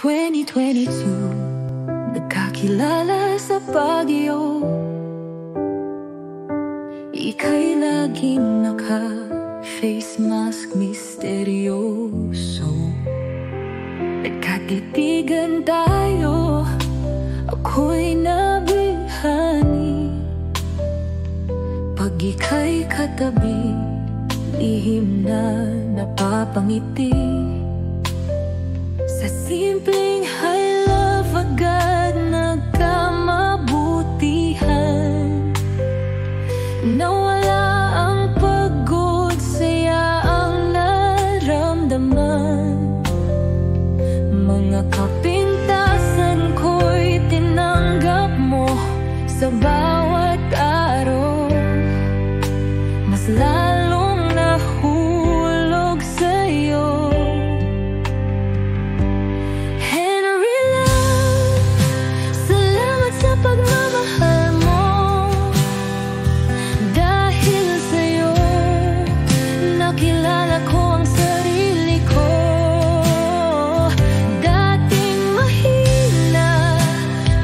2022, nagkakilala sa Baguio. Ika'y laging naka-face mask, misteryoso. Nagkatitigan tayo, ako'y nabihani. Pag ika'y katabi, lihim na napapangiti. Sa simpleng I love agad nagkamabutihan. Nawala ang pagod, saya ang naramdaman. Mga kapintasan ko'y tinanggap mo sa bawat araw. Mas lalong nahulog sa'yo. Henry love, salamat sa pagmamahal mo. Dahil sa'yo, nakilala ko ang sarili ko. Dating mahina,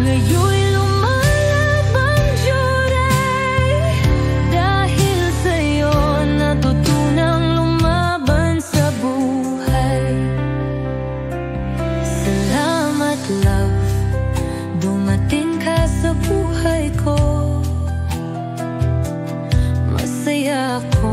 ngayon'y lumalab ang joray. Dahil sa'yo, natutunang lumaban sa buhay. Salamat love, dumating ka sa buhay ko. Masaya ako